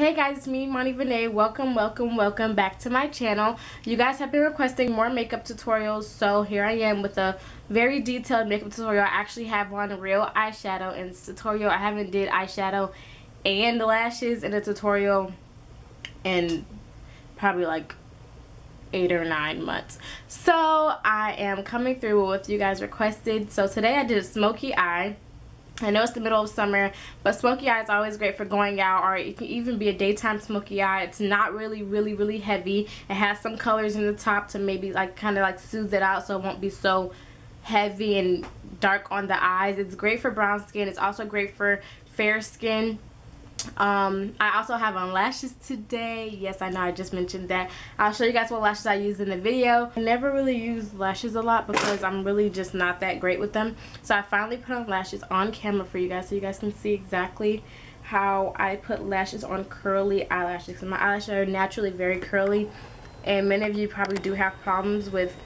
Hey guys, it's me, ImaniVina. Welcome back to my channel. You guys have been requesting more makeup tutorials, so here I am with a very detailed makeup tutorial. I actually have on real eyeshadow in this tutorial. I haven't did eyeshadow and lashes in a tutorial in probably like 8 or 9 months. So I am coming through with what you guys requested. So today I did a smoky eye. I know it's the middle of summer, but smoky eye is always great for going out, or it can even be a daytime smoky eye. It's not really heavy. It has some colors in the top to maybe like kind of like soothe it out so it won't be so heavy and dark on the eyes. It's great for brown skin. It's also great for fair skin. I also have on lashes today. Yes, I know I just mentioned that. I'll show you guys what lashes I use in the video. I never really use lashes a lot because I'm really just not that great with them. So I finally put on lashes on camera for you guys so you guys can see exactly how I put lashes on curly eyelashes. Because my eyelashes are naturally very curly, and many of you probably do have problems with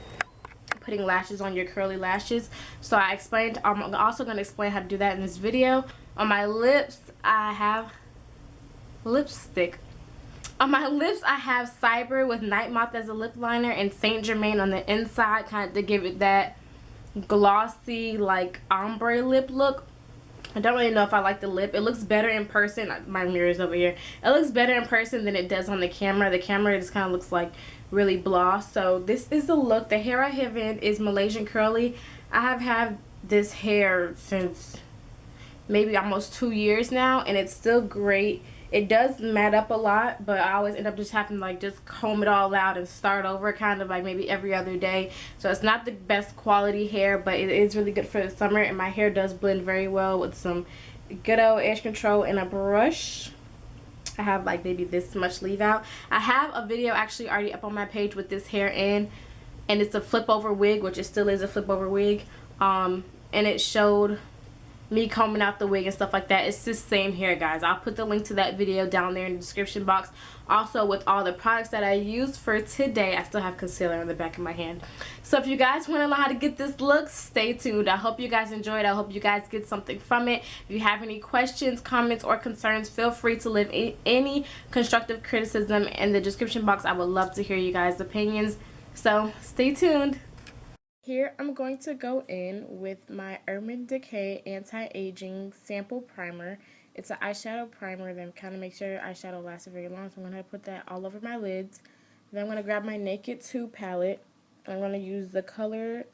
putting lashes on your curly lashes. So I'm also going to explain how to do that in this video. On my lips, I have lipstick. On my lips, I have Cyber with Nightmoth as a lip liner and Saint Germaine on the inside, kind of to give it that glossy, like ombre lip look. I don't really know if I like the lip. It looks better in person. My mirror's over here. It looks better in person than it does on the camera. The camera just kind of looks like really blah. So this is the look. The hair I have in is Malaysian Curly. I have had this hair since maybe almost 2 years now, and it's still great. It does mat up a lot, but I always end up just having to like just comb it all out and start over, kind of like maybe every other day. So it's not the best quality hair, but it is really good for the summer, and my hair does blend very well with some good old edge control and a brush. I have like maybe this much leave out. I have a video actually already up on my page with this hair in, and it's a flip over wig, which it still is a flip over wig, and it showed me combing out the wig and stuff like that. It's the same hair, guys. I'll put the link to that video down there in the description box. Also, with all the products that I used for today, I still have concealer on the back of my hand. So if you guys want to know how to get this look, stay tuned. I hope you guys enjoyed. I hope you guys get something from it. If you have any questions, comments, or concerns, feel free to leave any constructive criticism in the description box. I would love to hear you guys' opinions. So stay tuned. Here I'm going to go in with my Decay Anti-Aging Sample Primer. It's an eyeshadow primer that kind of makes sure your eyeshadow lasts very long. So I'm going to put that all over my lids. Then I'm going to grab my Naked 2 palette. I'm going to use the color.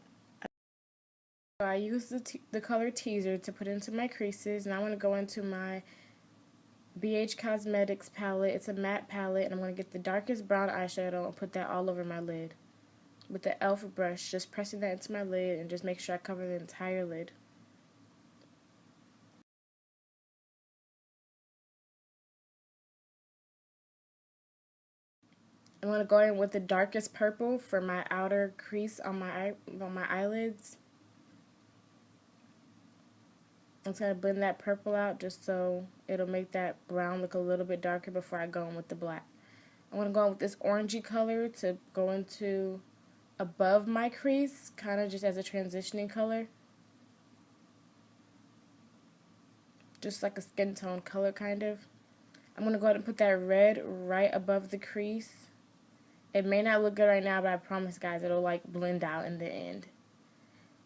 So I use the color Teaser to put into my creases. And I'm going to go into my BH Cosmetics palette. It's a matte palette. And I'm going to get the darkest brown eyeshadow and put that all over my lid with the e.l.f. brush, just pressing that into my lid and just make sure I cover the entire lid. I'm going to go in with the darkest purple for my outer crease on my eyelids. I'm just going to blend that purple out just so it'll make that brown look a little bit darker before I go in with the black. I'm going to go in with this orangey color to go into above my crease, kind of just as a transitioning color. Just like a skin tone color, kind of. I'm going to go ahead and put that red right above the crease. It may not look good right now, but I promise, guys, it'll like blend out in the end.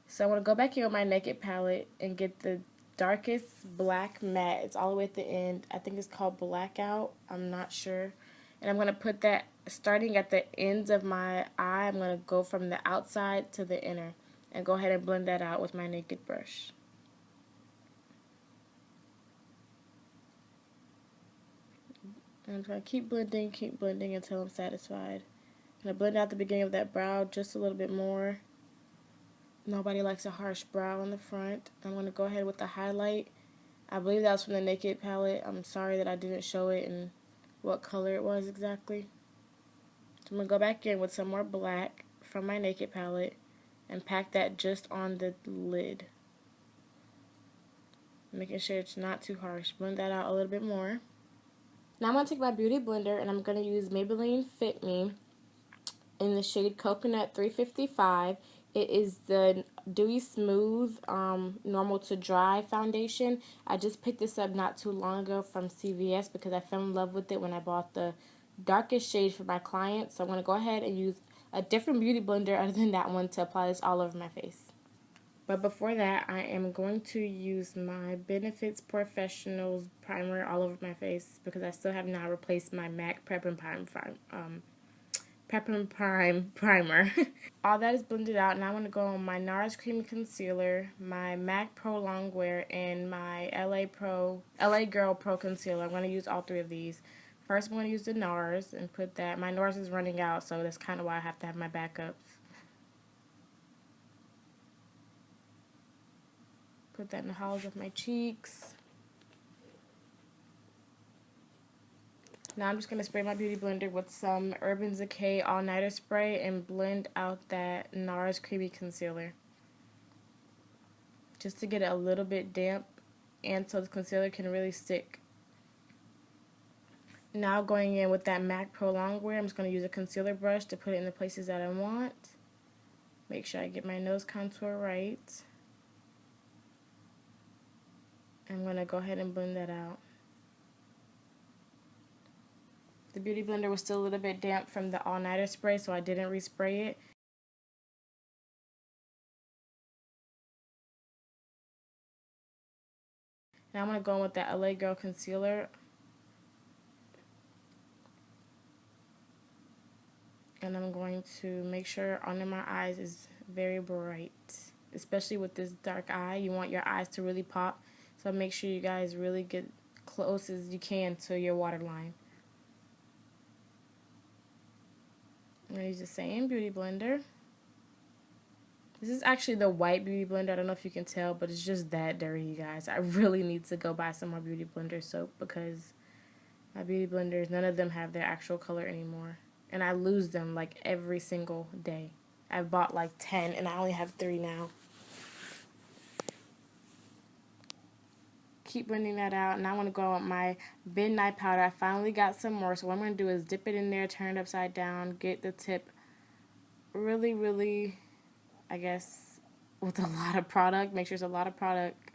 So I'm going to go back in with my Naked palette and get the darkest black matte. It's all the way at the end. I think it's called Blackout. I'm not sure. And I'm going to put that starting at the ends of my eye. I'm going to go from the outside to the inner and go ahead and blend that out with my Naked brush. And I'm going to keep blending until I'm satisfied. I'm going to blend out the beginning of that brow just a little bit more. Nobody likes a harsh brow in the front. I'm going to go ahead with the highlight. I believe that was from the Naked palette. I'm sorry that I didn't show it in what color it was exactly. So I'm going to go back in with some more black from my Naked palette and pack that just on the lid. Making sure it's not too harsh. Blend that out a little bit more. Now I'm going to take my beauty blender and I'm going to use Maybelline Fit Me in the shade Coconut 355. It is the Dewy Smooth Normal to Dry foundation. I just picked this up not too long ago from CVS because I fell in love with it when I bought the darkest shade for my client. So I'm going to go ahead and use a different beauty blender other than that one to apply this all over my face. But before that, I am going to use my Benefits POREfessional primer all over my face because I still have not replaced my MAC Prep and Prime primer. All that is blended out, and I'm going to go on my NARS Creamy Concealer, my MAC Pro Longwear, and my LA Girl Pro Concealer. I'm going to use all three of these. First, I'm going to use the NARS and put that. My NARS is running out, so that's kind of why I have to have my backups. Put that in the hollows of my cheeks. Now I'm just going to spray my beauty blender with some Urban Decay All Nighter Spray and blend out that NARS Creamy Concealer. Just to get it a little bit damp and so the concealer can really stick. Now going in with that MAC Pro Longwear, I'm just going to use a concealer brush to put it in the places that I want. Make sure I get my nose contour right. I'm going to go ahead and blend that out. The beauty blender was still a little bit damp from the all-nighter spray, so I didn't respray it. Now I'm going to go in with that LA Girl concealer. And I'm going to make sure under my eyes is very bright. Especially with this dark eye, you want your eyes to really pop. So make sure you guys really get close as you can to your waterline. I'm going to use the same beauty blender. This is actually the white beauty blender. I don't know if you can tell, but it's just that dirty, you guys. I really need to go buy some more beauty blender soap because my beauty blenders, none of them have their actual color anymore. And I lose them like every single day. I've bought like 10 and I only have 3 now. Keep blending that out, and I want to go with my Midnight powder. I finally got some more, so what I'm going to do is dip it in there, turn it upside down, get the tip really, I guess, with a lot of product. Make sure it's a lot of product.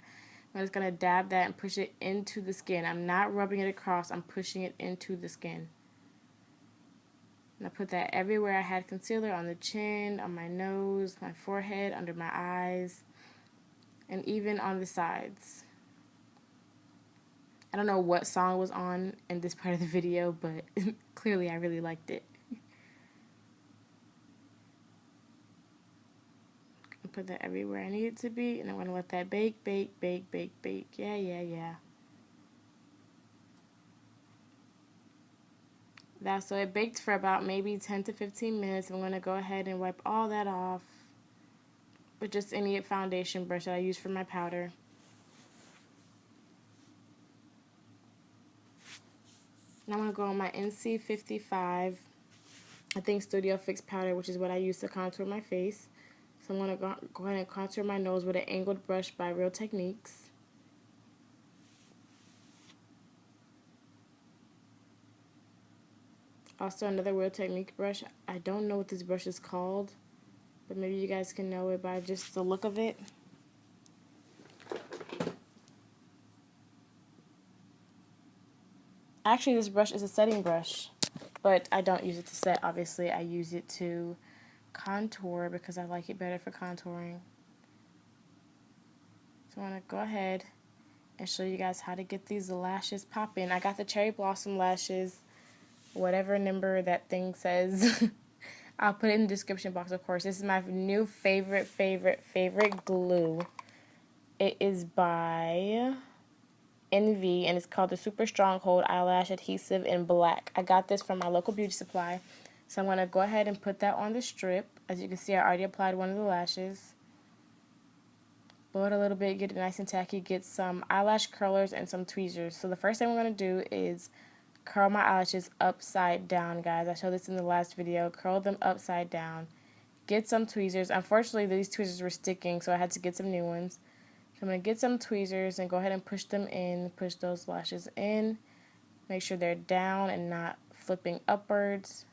I'm just going to dab that and push it into the skin. I'm not rubbing it across, I'm pushing it into the skin. And I put that everywhere I had concealer, on the chin, on my nose, my forehead, under my eyes, and even on the sides. I don't know what song was on in this part of the video, but clearly I really liked it. I put that everywhere I need it to be, and I'm going to let that bake. Yeah. So it baked for about maybe 10 to 15 minutes. I'm going to go ahead and wipe all that off with just any foundation brush that I use for my powder. Now I'm going to go on my NC55, I think Studio Fix powder, which is what I use to contour my face. So I'm going to go ahead and contour my nose with an angled brush by Real Techniques. Also another Real Technique brush. I don't know what this brush is called, but maybe you guys can know it by just the look of it. Actually, this brush is a setting brush, but I don't use it to set, obviously. I use it to contour because I like it better for contouring. So I'm going to go ahead and show you guys how to get these lashes popping. I got the Cherry Blossom lashes, whatever number that thing says. I'll put it in the description box, of course. This is my new favorite glue. It is by NV, and it's called the Super Stronghold Eyelash Adhesive in black. I got this from my local beauty supply. So I'm going to go ahead and put that on the strip. As you can see, I already applied one of the lashes. Blow it a little bit, get it nice and tacky, get some eyelash curlers and some tweezers. So the first thing we're going to do is curl my eyelashes upside down, guys. I showed this in the last video. Curl them upside down. Get some tweezers. Unfortunately, these tweezers were sticking, so I had to get some new ones. So I'm going to get some tweezers and go ahead and push them in. Push those lashes in. Make sure they're down and not flipping upwards.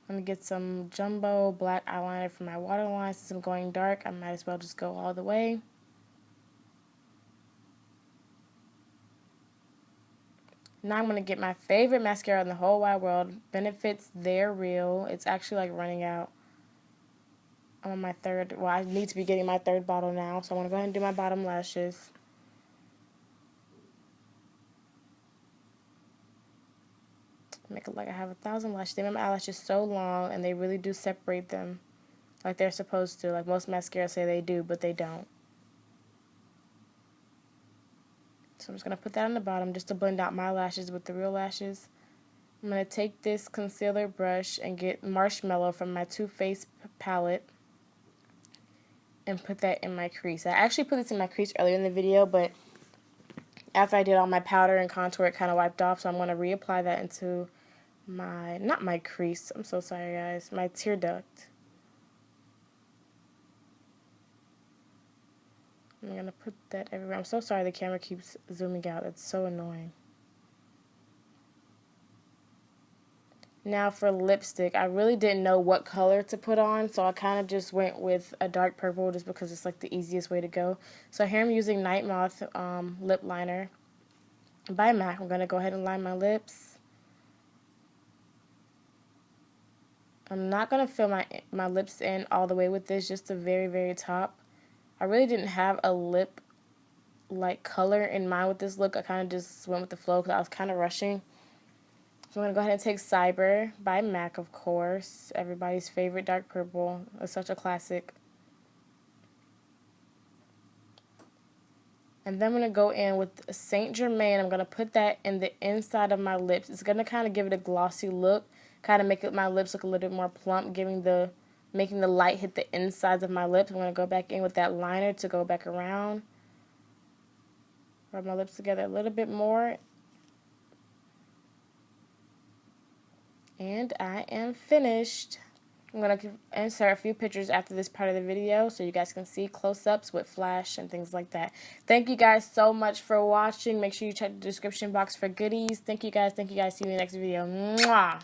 I'm going to get some jumbo black eyeliner for my waterline. Since I'm going dark, I might as well just go all the way. Now I'm going to get my favorite mascara in the whole wide world. Benefits, they're real. It's actually like running out. I'm on my third, well, I need to be getting my third bottle now. So I'm going to go ahead and do my bottom lashes. Make it like I have 1,000 lashes. They make my eyelashes so long, and they really do separate them like they're supposed to. Like most mascaras say they do, but they don't. So I'm just going to put that on the bottom just to blend out my lashes with the real lashes. I'm going to take this concealer brush and get Marshmallow from my Too Faced palette and put that in my crease. I actually put this in my crease earlier in the video, but after I did all my powder and contour, it kind of wiped off, so I'm going to reapply that into my, not my crease, I'm so sorry guys, my tear duct. I'm going to put that everywhere. I'm so sorry the camera keeps zooming out. It's so annoying. Now for lipstick, I really didn't know what color to put on, so I kind of just went with a dark purple just because it's like the easiest way to go. So here I'm using Nightmoth lip liner by MAC. I'm going to go ahead and line my lips. I'm not going to fill my lips in all the way with this, just the very, very top. I really didn't have a lip like color in mind with this look. I kind of just went with the flow because I was kind of rushing. So I'm going to go ahead and take Cyber by MAC, of course. Everybody's favorite dark purple. It's such a classic. And then I'm going to go in with Saint Germaine. I'm going to put that in the inside of my lips. It's going to kind of give it a glossy look. Kind of make my lips look a little bit more plump, making the light hit the insides of my lips. I'm going to go back in with that liner to go back around. Rub my lips together a little bit more. And I am finished. I'm going to insert a few pictures after this part of the video so you guys can see close-ups with flash and things like that. Thank you guys so much for watching. Make sure you check the description box for goodies. Thank you guys. See you in the next video. Mwah!